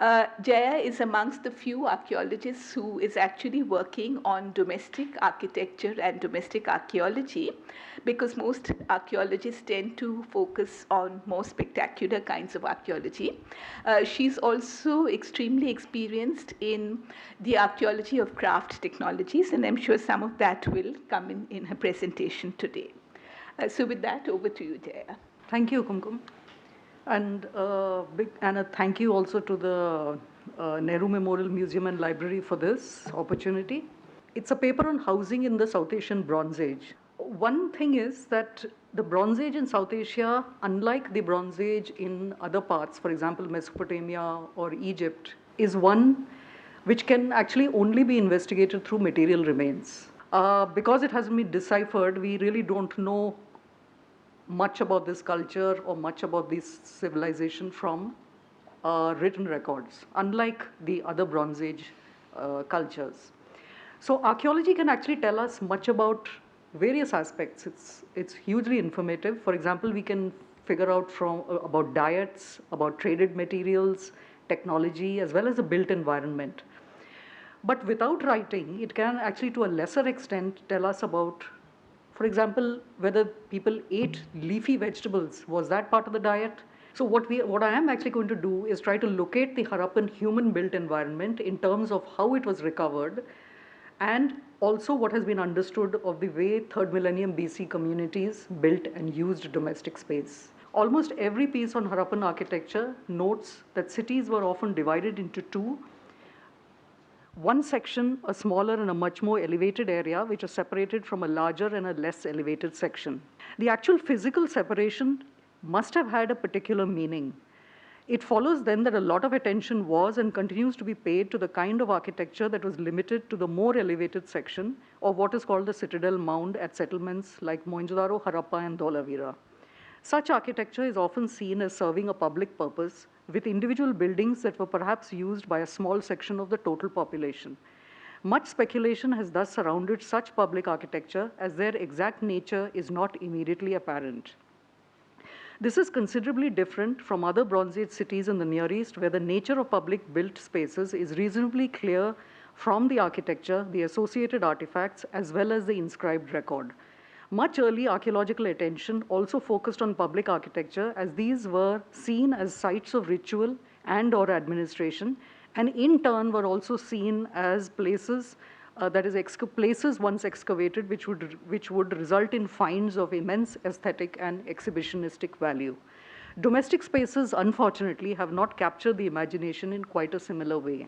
Jaya is amongst the few archaeologists who is actually working on domestic architecture and domestic archaeology, because most archaeologists tend to focus on more spectacular kinds of archaeology. She's also extremely experienced in the archaeology of craft technologies, and I'm sure some of that will come in her presentation today. So with that, over to you, Jaya. Thank you, Kumkum. And a thank you also to the Nehru Memorial Museum and Library for this opportunity. It's a paper on housing in the South Asian Bronze Age. One thing is that the Bronze Age in South Asia, unlike the Bronze Age in other parts, for example, Mesopotamia or Egypt, is one which can actually only be investigated through material remains. Because it hasn't been deciphered, we really don't know much about this culture or much about this civilization from written records, unlike the other Bronze Age cultures. So archaeology can actually tell us much about various aspects. It's hugely informative. For example, we can figure out about diets, about traded materials, technology, as well as the built environment. But without writing, it can actually, to a lesser extent, tell us about, for example, whether people ate leafy vegetables. Was that part of the diet? So what I am actually going to do is try to locate the Harappan human-built environment in terms of how it was recovered, and also what has been understood of the way 3rd millennium BC communities built and used domestic space. Almost every piece on Harappan architecture notes that cities were often divided into two. One section, a smaller and a much more elevated area, which is separated from a larger and a less elevated section. The actual physical separation must have had a particular meaning. It follows then that a lot of attention was and continues to be paid to the kind of architecture that was limited to the more elevated section, or what is called the citadel mound at settlements like Mohenjodaro, Harappa, and Dholavira. Such architecture is often seen as serving a public purpose, with individual buildings that were perhaps used by a small section of the total population. Much speculation has thus surrounded such public architecture, as their exact nature is not immediately apparent. This is considerably different from other Bronze Age cities in the Near East, where the nature of public built spaces is reasonably clear from the architecture, the associated artifacts, as well as the inscribed record. Much early archaeological attention also focused on public architecture, as these were seen as sites of ritual and or administration, and in turn were also seen as places, places once excavated, which would result in finds of immense aesthetic and exhibitionistic value. Domestic spaces, unfortunately, have not captured the imagination in quite a similar way.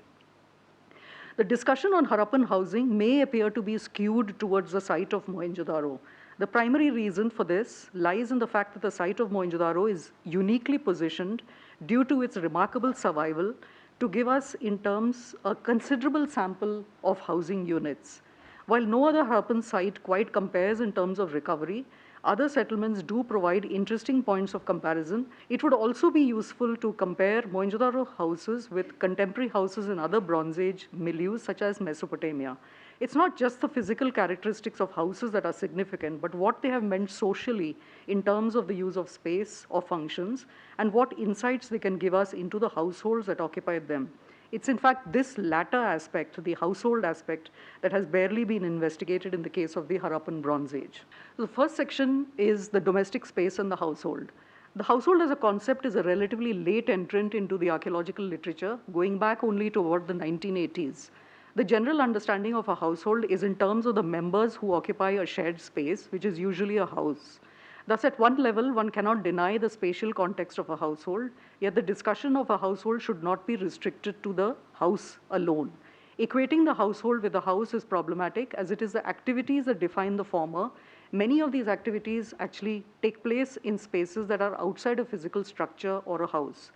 The discussion on Harappan housing may appear to be skewed towards the site of Mohenjodaro. The primary reason for this lies in the fact that the site of Mohenjodaro is uniquely positioned due to its remarkable survival to give us in terms a considerable sample of housing units. While no other Harappan site quite compares in terms of recovery, other settlements do provide interesting points of comparison. It would also be useful to compare Mohenjodaro houses with contemporary houses in other Bronze Age milieux such as Mesopotamia. It's not just the physical characteristics of houses that are significant, but what they have meant socially in terms of the use of space or functions, and what insights they can give us into the households that occupied them. It's in fact this latter aspect, the household aspect, that has barely been investigated in the case of the Harappan Bronze Age. The first section is the domestic space and the household. The household as a concept is a relatively late entrant into the archaeological literature, going back only toward the 1980s. The general understanding of a household is in terms of the members who occupy a shared space, which is usually a house. Thus, at one level, one cannot deny the spatial context of a household, yet the discussion of a household should not be restricted to the house alone. Equating the household with the house is problematic, as it is the activities that define the former. Many of these activities actually take place in spaces that are outside a physical structure or a house.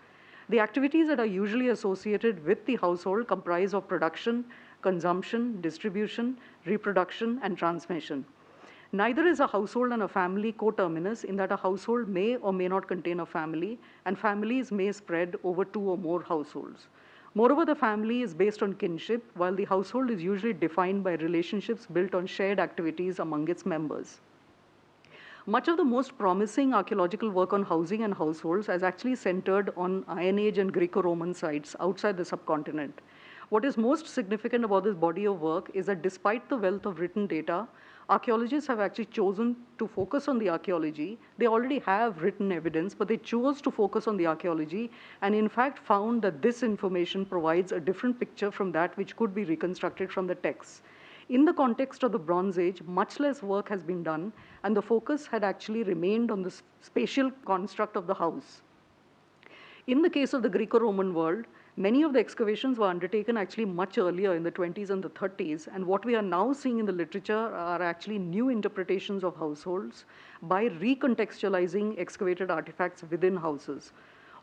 The activities that are usually associated with the household comprise of production, consumption, distribution, reproduction, and transmission. Neither is a household and a family coterminous, in that a household may or may not contain a family, and families may spread over two or more households. Moreover, the family is based on kinship, while the household is usually defined by relationships built on shared activities among its members. Much of the most promising archaeological work on housing and households has actually centered on Iron Age and Greco-Roman sites outside the subcontinent. What is most significant about this body of work is that despite the wealth of written data, archaeologists have actually chosen to focus on the archaeology. They already have written evidence, but they chose to focus on the archaeology and in fact found that this information provides a different picture from that which could be reconstructed from the texts. In the context of the Bronze Age, much less work has been done, and the focus had actually remained on the spatial construct of the house. In the case of the Greco-Roman world, many of the excavations were undertaken actually much earlier in the 20s and the 30s, and what we are now seeing in the literature are actually new interpretations of households by recontextualizing excavated artifacts within houses.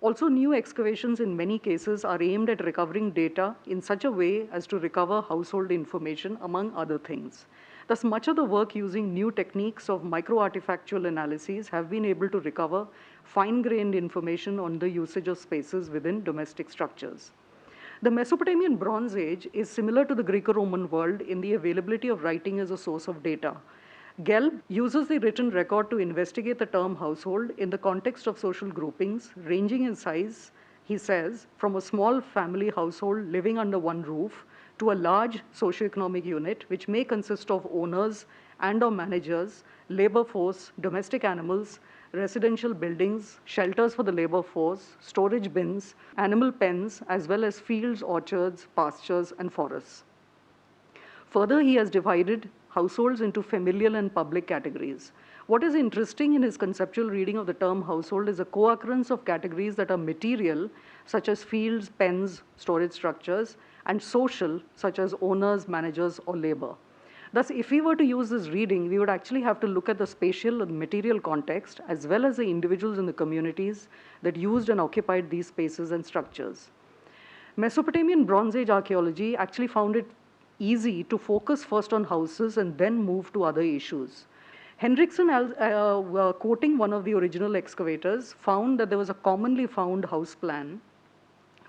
Also, new excavations in many cases are aimed at recovering data in such a way as to recover household information, among other things. Thus, much of the work using new techniques of micro-artifactual analyses have been able to recover fine-grained information on the usage of spaces within domestic structures. The Mesopotamian Bronze Age is similar to the Greco-Roman world in the availability of writing as a source of data. Gelb uses the written record to investigate the term household in the context of social groupings, ranging in size, he says, from a small family household living under one roof to a large socioeconomic unit, which may consist of owners and/or managers, labor force, domestic animals, residential buildings, shelters for the labor force, storage bins, animal pens, as well as fields, orchards, pastures, and forests. Further, he has divided households into familial and public categories. What is interesting in his conceptual reading of the term household is a co-occurrence of categories that are material, such as fields, pens, storage structures, and social, such as owners, managers, or labor. Thus, if we were to use this reading, we would actually have to look at the spatial and material context, as well as the individuals in the communities that used and occupied these spaces and structures. Mesopotamian Bronze Age archaeology actually found it easy to focus first on houses and then move to other issues. Hendrickson, quoting one of the original excavators, found that there was a commonly found house plan,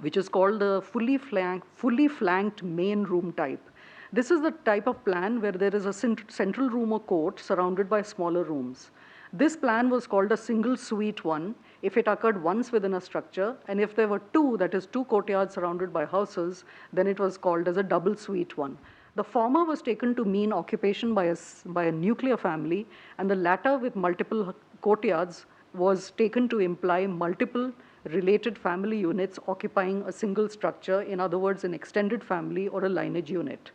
which is called the fully flanked main room type. This is the type of plan where there is a central room or court surrounded by smaller rooms. This plan was called a single suite one if it occurred once within a structure, and if there were two, that is two courtyards surrounded by houses, then it was called as a double suite one. The former was taken to mean occupation by a nuclear family, and the latter with multiple courtyards was taken to imply multiple related family units occupying a single structure, in other words, an extended family or a lineage unit.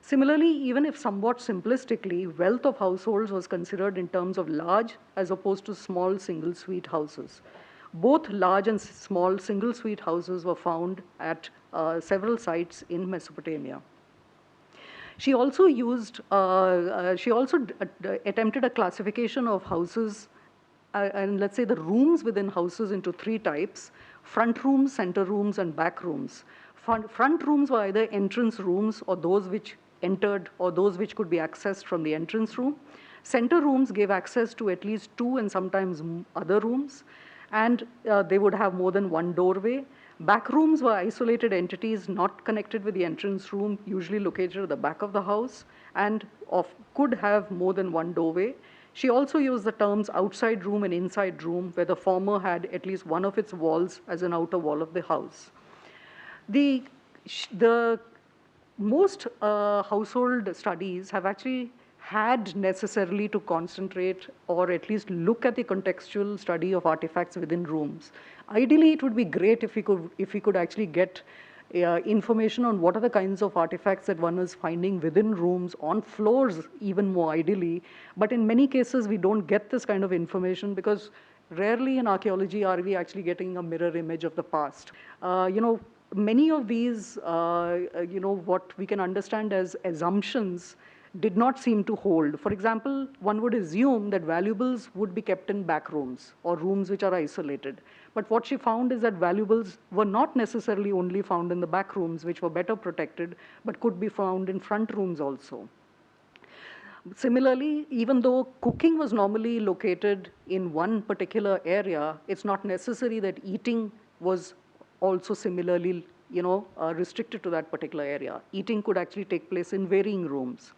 Similarly, even if somewhat simplistically, wealth of households was considered in terms of large as opposed to small single suite houses. Both large and small single suite houses were found at several sites in Mesopotamia. She also attempted a classification of houses and let's say the rooms within houses into three types: front rooms, center rooms, and back rooms. Front rooms were either entrance rooms or those which entered or those which could be accessed from the entrance room. Center rooms gave access to at least two and sometimes other rooms, and they would have more than one doorway. Back rooms were isolated entities not connected with the entrance room, usually located at the back of the house, and could have more than one doorway. She also used the terms outside room and inside room, where the former had at least one of its walls as an outer wall of the house. The most household studies have actually had necessarily to concentrate or at least look at the contextual study of artifacts within rooms. Ideally, it would be great if we could actually get information on what are the kinds of artifacts that one is finding within rooms, on floors even more ideally. But in many cases, we don't get this kind of information because rarely in archaeology are we actually getting a mirror image of the past. Many of these, what we can understand as assumptions did not seem to hold. For example, one would assume that valuables would be kept in back rooms or rooms which are isolated. But what she found is that valuables were not necessarily only found in the back rooms, which were better protected, but could be found in front rooms also. Similarly, even though cooking was normally located in one particular area, it's not necessary that eating was also similarly restricted to that particular area. Eating could actually take place in varying rooms.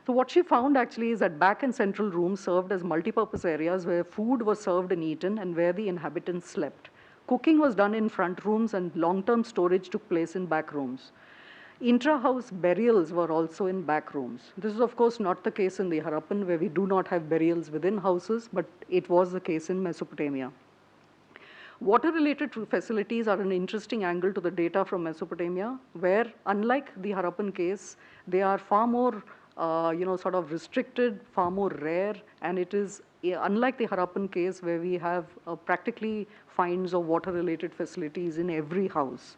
So what she found actually is that back and central rooms served as multipurpose areas where food was served and eaten and where the inhabitants slept. Cooking was done in front rooms and long-term storage took place in back rooms. Intra-house burials were also in back rooms. This is of course not the case in the Harappan, where we do not have burials within houses, but it was the case in Mesopotamia. Water-related facilities are an interesting angle to the data from Mesopotamia, where unlike the Harappan case, they are far more sort of restricted, far more rare, and it is unlike the Harappan case where we have practically finds of water-related facilities in every house.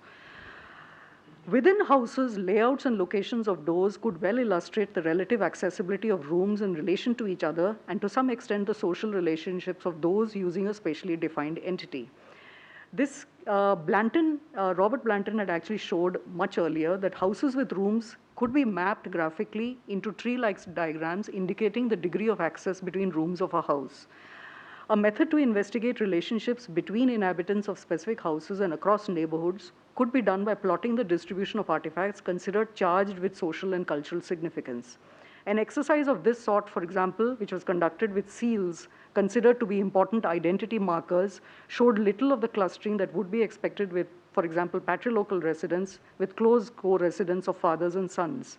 Within houses, layouts and locations of doors could well illustrate the relative accessibility of rooms in relation to each other and to some extent the social relationships of those using a spatially defined entity. This Robert Blanton had actually showed much earlier that houses with rooms could be mapped graphically into tree-like diagrams indicating the degree of access between rooms of a house. A method to investigate relationships between inhabitants of specific houses and across neighborhoods could be done by plotting the distribution of artifacts considered charged with social and cultural significance. An exercise of this sort, for example, which was conducted with seals considered to be important identity markers, showed little of the clustering that would be expected with, for example, patrilocal residents with close co-residence of fathers and sons.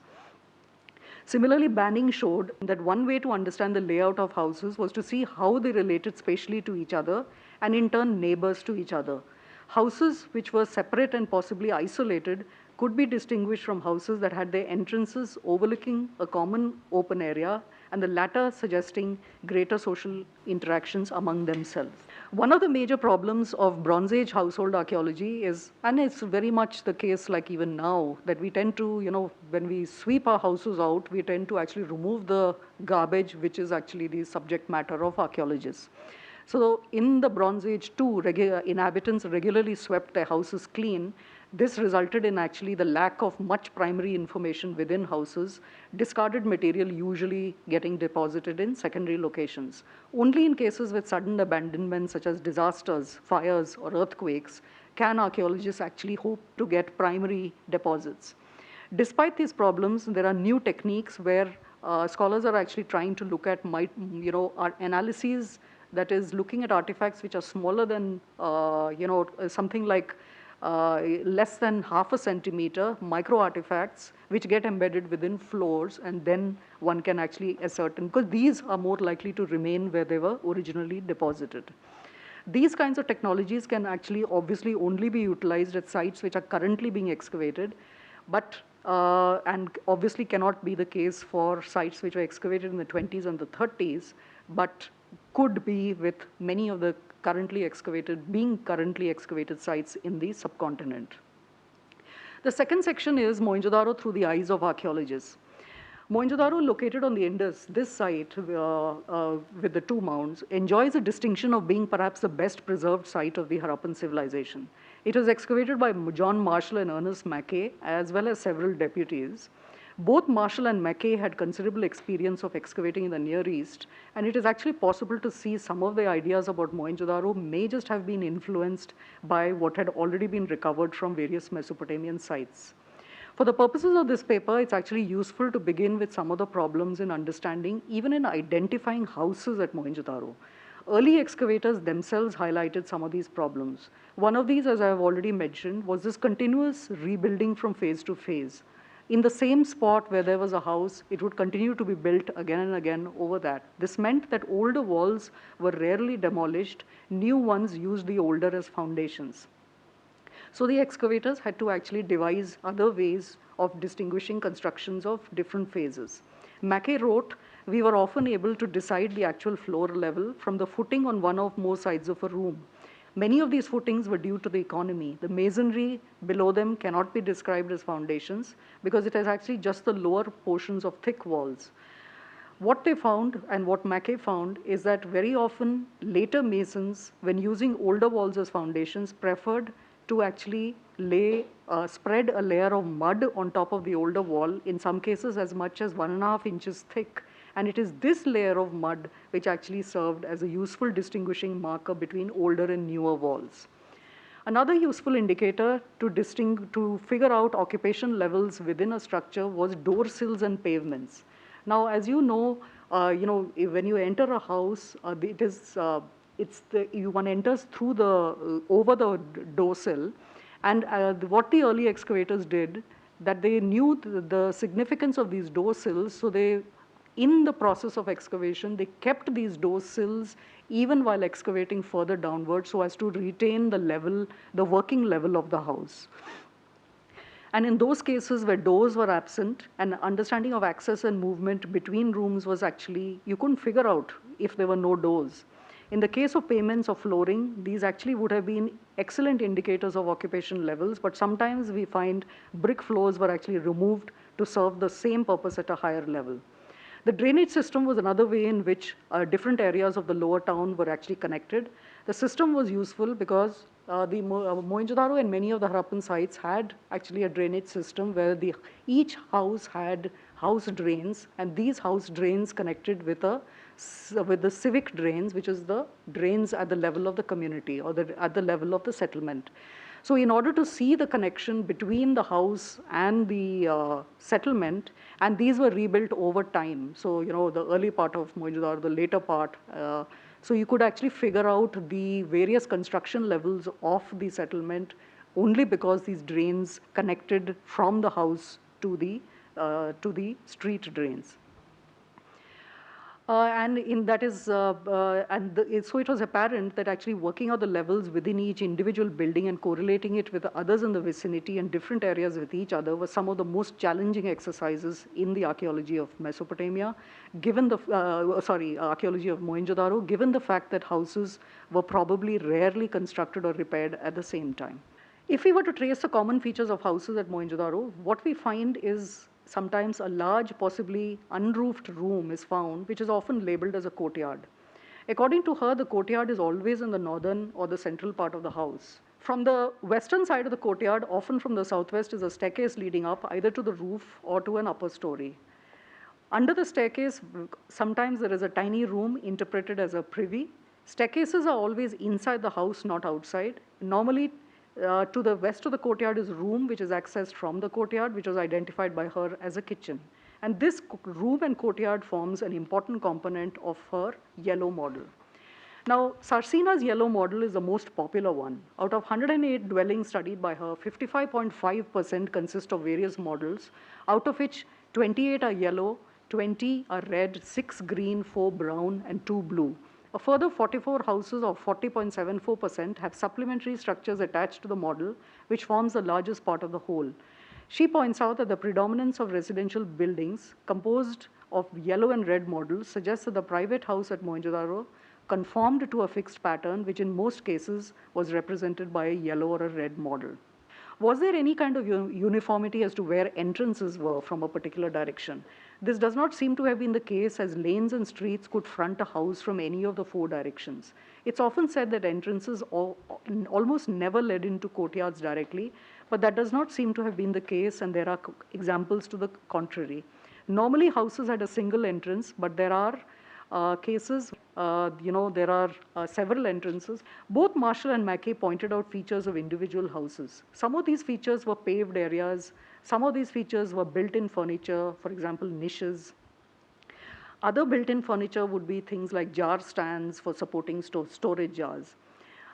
Similarly, Banning showed that one way to understand the layout of houses was to see how they related spatially to each other and in turn neighbors to each other. Houses which were separate and possibly isolated could be distinguished from houses that had their entrances overlooking a common open area, and the latter suggesting greater social interactions among themselves. One of the major problems of Bronze Age household archaeology is, and it's very much the case like even now, that we tend to, when we sweep our houses out, we tend to actually remove the garbage, which is actually the subject matter of archaeologists. So in the Bronze Age too, inhabitants regularly swept their houses clean. This resulted in actually the lack of much primary information within houses, discarded material usually getting deposited in secondary locations. Only in cases with sudden abandonment such as disasters, fires, or earthquakes can archaeologists actually hope to get primary deposits. Despite these problems, there are new techniques where scholars are actually trying to look at analyses, that is looking at artifacts which are smaller than something like less than half a centimeter, micro artifacts which get embedded within floors, and then one can actually ascertain, because these are more likely to remain where they were originally deposited. These kinds of technologies can actually obviously only be utilized at sites which are currently being excavated, but and obviously cannot be the case for sites which were excavated in the 20s and the 30s, but could be with many of the currently excavated sites in the subcontinent. The second section is Mohenjodaro through the eyes of archaeologists. Mohenjodaro, located on the Indus, this site with the two mounds, enjoys a distinction of being perhaps the best preserved site of the Harappan civilization. It was excavated by John Marshall and Ernest Mackay, as well as several deputies. Both Marshall and Mackay had considerable experience of excavating in the Near East, and it is actually possible to see some of the ideas about Mohenjodaro may just have been influenced by what had already been recovered from various Mesopotamian sites. For the purposes of this paper, it's actually useful to begin with some of the problems in understanding, even in identifying houses at Mohenjodaro. Early excavators themselves highlighted some of these problems. One of these, as I have already mentioned, was this continuous rebuilding from phase to phase. In the same spot where there was a house, it would continue to be built again and again over that. This meant that older walls were rarely demolished. New ones used the older as foundations. So the excavators had to actually devise other ways of distinguishing constructions of different phases. Mackay wrote, "We were often able to decide the actual floor level from the footing on one or more sides of a room. Many of these footings were due to the economy. The masonry below them cannot be described as foundations because it is actually just the lower portions of thick walls." What they found, and what Mackay found, is that very often later masons, when using older walls as foundations, preferred to actually spread a layer of mud on top of the older wall, in some cases as much as 1.5 inches thick. And it is this layer of mud which actually served as a useful distinguishing marker between older and newer walls. Another useful indicator to figure out occupation levels within a structure was door sills and pavements. Now, as you know, when you enter a house, one enters through over the door sill, and what the early excavators did, that they knew the significance of these door sills, so they, in the process of excavation, they kept these door sills even while excavating further downward, so as to retain the working level of the house. And in those cases where doors were absent, an understanding of access and movement between rooms was actually, you couldn't figure out if there were no doors. In the case of pavements or flooring, these actually would have been excellent indicators of occupation levels, but sometimes we find brick floors were actually removed to serve the same purpose at a higher level. The drainage system was another way in which different areas of the lower town were actually connected. The system was useful because Mohenjodaro and many of the Harappan sites had actually a drainage system where each house had house drains, and these house drains connected with the civic drains, which is the drains at the level of the community or at the level of the settlement. So in order to see the connection between the house and the settlement, and these were rebuilt over time. So, the early part of Mohenjo-daro, the later part, so you could actually figure out the various construction levels of the settlement only because these drains connected from the house to the street drains. So it was apparent that actually working out the levels within each individual building and correlating it with others in the vicinity and different areas with each other was some of the most challenging exercises in the archaeology of Mesopotamia, archaeology of Mohenjo-daro, given the fact that houses were probably rarely constructed or repaired at the same time. If we were to trace the common features of houses at Mohenjo-daro, what we find is sometimes a large, possibly unroofed room is found, which is often labeled as a courtyard. According to her, the courtyard is always in the northern or the central part of the house. From the western side of the courtyard, often from the southwest, is a staircase leading up either to the roof or to an upper story. Under the staircase, sometimes there is a tiny room interpreted as a privy. Staircases are always inside the house, not outside. Normally, to the west of the courtyard is a room which is accessed from the courtyard, which was identified by her as a kitchen. And this room and courtyard forms an important component of her yellow model. Now, Sarsina's yellow model is the most popular one. Out of 108 dwellings studied by her, 55.5% consist of various models, out of which 28 are yellow, 20 are red, 6 green, 4 brown, and 2 blue. A further 44 houses, or 40.74%, have supplementary structures attached to the model, which forms the largest part of the whole. She points out that the predominance of residential buildings composed of yellow and red models suggests that the private house at Mohenjo-daro conformed to a fixed pattern, which in most cases was represented by a yellow or a red model. Was there any kind of uniformity as to where entrances were from a particular direction? This does not seem to have been the case, as lanes and streets could front a house from any of the 4 directions. It's often said that entrances almost never led into courtyards directly, but that does not seem to have been the case, and there are examples to the contrary. Normally, houses had a single entrance, but there are cases, there are several entrances. Both Marshall and Mackay pointed out features of individual houses. Some of these features were paved areas. Some of these features were built-in furniture, for example, niches. Other built-in furniture would be things like jar stands for supporting storage jars.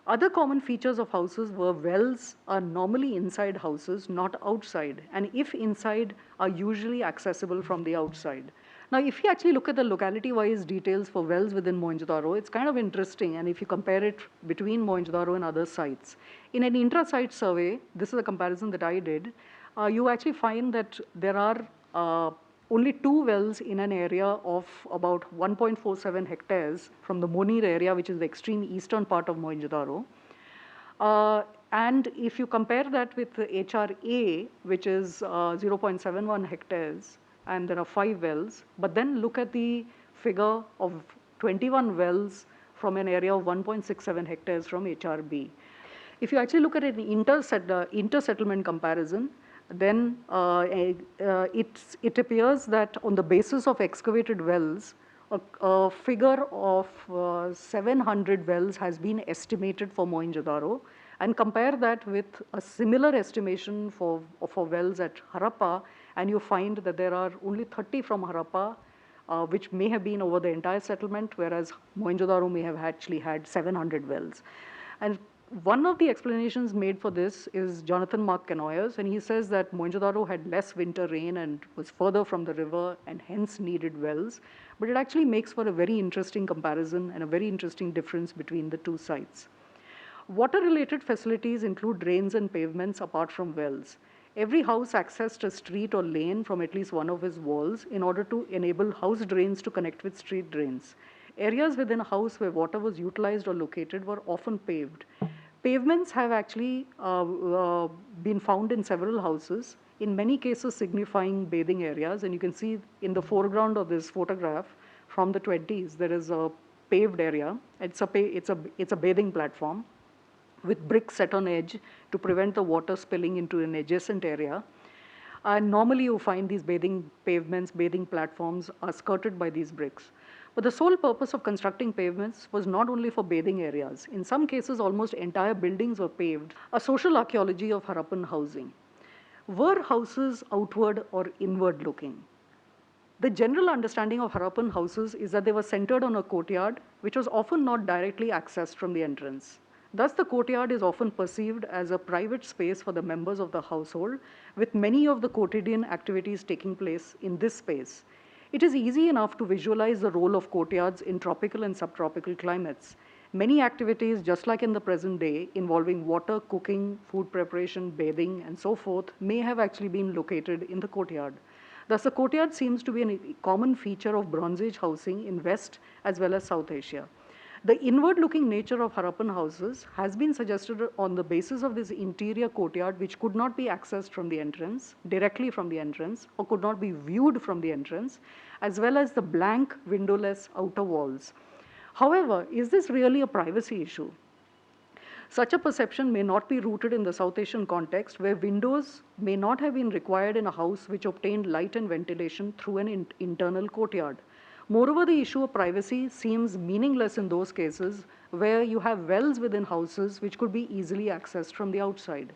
Other common features of houses were wells are normally inside houses, not outside, and if inside, are usually accessible from the outside. Now, if you actually look at the locality-wise details for wells within Mohenjo-daro, it's kind of interesting, and if you compare it between Mohenjo-daro and other sites. In an intra-site survey, this is a comparison that I did, you actually find that there are only 2 wells in an area of about 1.47 hectares from the Monir area, which is the extreme eastern part of Mohenjo-daro. And if you compare that with the HRA, which is 0.71 hectares, and there are 5 wells, but then look at the figure of 21 wells from an area of 1.67 hectares from HRB. If you actually look at an inter-settlement comparison, then it appears that on the basis of excavated wells, a figure of 700 wells has been estimated for Mohenjo-daro, and compare that with a similar estimation for wells at Harappa, and you find that there are only 30 from Harappa, which may have been over the entire settlement, whereas Mohenjodaro may have actually had 700 wells. And one of the explanations made for this is Jonathan Mark Canoyers, and he says that Mohenjodaro had less winter rain and was further from the river and hence needed wells. But it actually makes for a very interesting comparison and a very interesting difference between the two sites. Water-related facilities include drains and pavements apart from wells. Every house accessed a street or lane from at least one of its walls in order to enable house drains to connect with street drains. Areas within a house where water was utilized or located were often paved. Pavements have actually been found in several houses, in many cases signifying bathing areas. And you can see in the foreground of this photograph from the 20s, there is a paved area. It's a bathing platform with bricks set on edge to prevent the water spilling into an adjacent area. And normally you find these bathing pavements, bathing platforms are skirted by these bricks. But the sole purpose of constructing pavements was not only for bathing areas. In some cases, almost entire buildings were paved. A social archaeology of Harappan housing. Were houses outward or inward looking? The general understanding of Harappan houses is that they were centered on a courtyard, which was often not directly accessed from the entrance. Thus, the courtyard is often perceived as a private space for the members of the household, with many of the quotidian activities taking place in this space. It is easy enough to visualize the role of courtyards in tropical and subtropical climates. Many activities, just like in the present day, involving water, cooking, food preparation, bathing, and so forth, may have actually been located in the courtyard. Thus, the courtyard seems to be a common feature of Bronze Age housing in West as well as South Asia. The inward-looking nature of Harappan houses has been suggested on the basis of this interior courtyard, which could not be accessed from the entrance, directly from the entrance, or could not be viewed from the entrance, as well as the blank, windowless outer walls. However, is this really a privacy issue? Such a perception may not be rooted in the South Asian context, where windows may not have been required in a house which obtained light and ventilation through an internal courtyard. Moreover, the issue of privacy seems meaningless in those cases where you have wells within houses which could be easily accessed from the outside.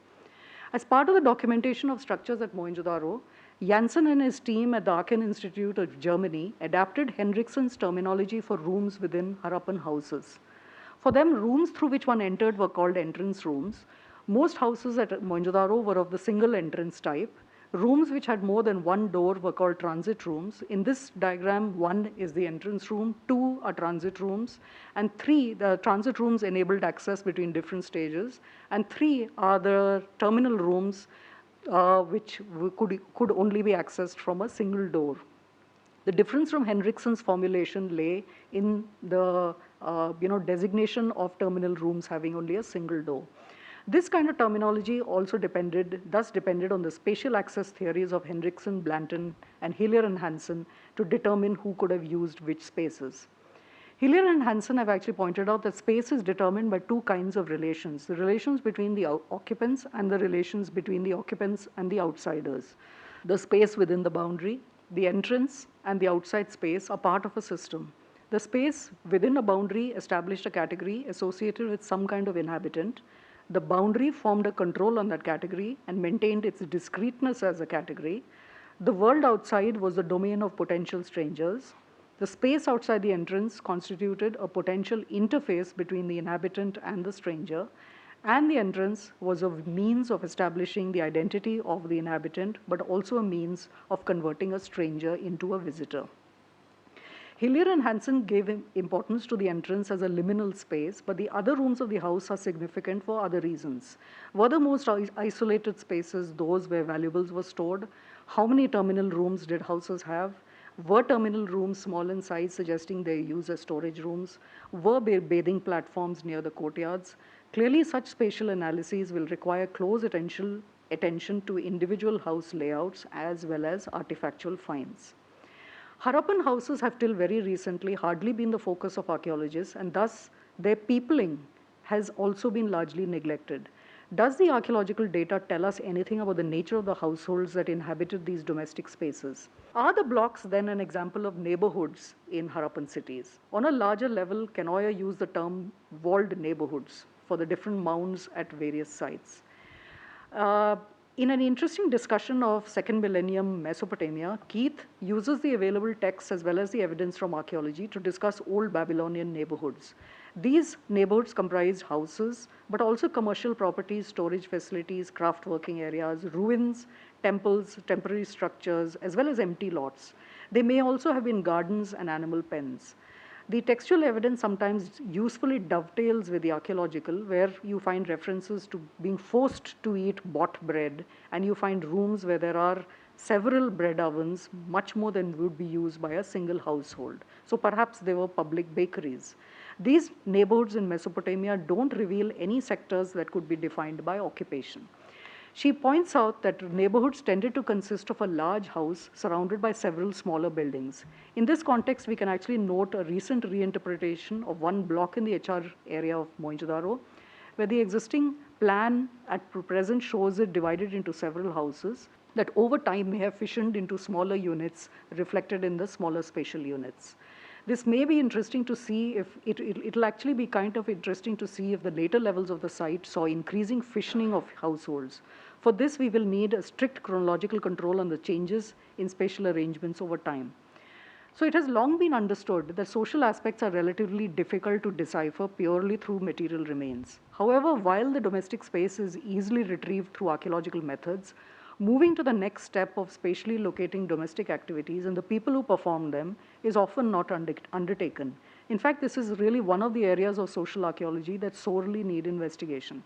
As part of the documentation of structures at Mohenjodaro, Janssen and his team at the Aachen Institute of Germany adapted Henriksen's terminology for rooms within Harappan houses. For them, rooms through which one entered were called entrance rooms. Most houses at Mohenjodaro were of the single entrance type. Rooms which had more than one door were called transit rooms. In this diagram, 1 is the entrance room, 2 are transit rooms, and 3, the transit rooms enabled access between different stages, and 3 are the terminal rooms which could only be accessed from a single door. The difference from Henriksen's formulation lay in the designation of terminal rooms having only a single door. This kind of terminology also thus depended on the spatial access theories of Henriksen, Blanton, and Hillier and Hansen to determine who could have used which spaces. Hillier and Hansen have actually pointed out that space is determined by two kinds of relations, the relations between the occupants and the relations between the occupants and the outsiders. The space within the boundary, the entrance, and the outside space are part of a system. The space within a boundary established a category associated with some kind of inhabitant. The boundary formed a control on that category and maintained its discreteness as a category. The world outside was the domain of potential strangers. The space outside the entrance constituted a potential interface between the inhabitant and the stranger, and the entrance was a means of establishing the identity of the inhabitant, but also a means of converting a stranger into a visitor. Hillier and Hansen gave importance to the entrance as a liminal space, but the other rooms of the house are significant for other reasons. Were the most isolated spaces those where valuables were stored? How many terminal rooms did houses have? Were terminal rooms small in size, suggesting their use as storage rooms? Were bathing platforms near the courtyards? Clearly, such spatial analyses will require close attention to individual house layouts as well as artifactual finds. Harappan houses have till very recently hardly been the focus of archaeologists, and thus their peopling has also been largely neglected. Does the archaeological data tell us anything about the nature of the households that inhabited these domestic spaces? Are the blocks then an example of neighborhoods in Harappan cities? On a larger level, Canoyer used the term walled neighborhoods for the different mounds at various sites. In an interesting discussion of second millennium Mesopotamia, Keith uses the available texts as well as the evidence from archaeology to discuss old Babylonian neighborhoods. These neighborhoods comprised houses, but also commercial properties, storage facilities, craft working areas, ruins, temples, temporary structures, as well as empty lots. They may also have been gardens and animal pens. The textual evidence sometimes usefully dovetails with the archaeological, where you find references to being forced to eat bought bread, and you find rooms where there are several bread ovens, much more than would be used by a single household. So perhaps they were public bakeries. These neighborhoods in Mesopotamia don't reveal any sectors that could be defined by occupation. She points out that neighborhoods tended to consist of a large house surrounded by several smaller buildings. In this context, we can actually note a recent reinterpretation of one block in the HR area of Mohenjodaro, where the existing plan at present shows it divided into several houses that over time may have fissioned into smaller units reflected in the smaller spatial units. This may be interesting to see if it'll actually be kind of interesting to see if the later levels of the site saw increasing fissioning of households. For this, we will need a strict chronological control on the changes in spatial arrangements over time. So it has long been understood that social aspects are relatively difficult to decipher purely through material remains. However, while the domestic space is easily retrieved through archaeological methods, moving to the next step of spatially locating domestic activities and the people who perform them is often not undertaken. In fact, this is really one of the areas of social archaeology that sorely need investigation.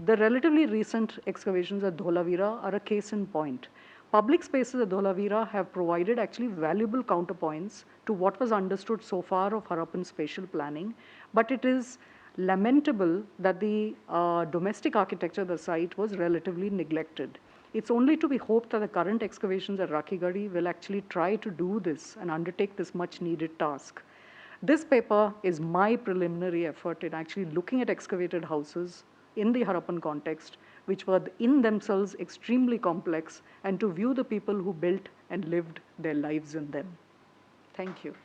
The relatively recent excavations at Dholavira are a case in point. Public spaces at Dholavira have provided actually valuable counterpoints to what was understood so far of Harappan spatial planning, but it is lamentable that the domestic architecture of the site was relatively neglected. It's only to be hoped that the current excavations at Rakhigarhi will actually try to do this and undertake this much needed task. This paper is my preliminary effort in actually looking at excavated houses in the Harappan context, which were in themselves extremely complex, and to view the people who built and lived their lives in them. Thank you.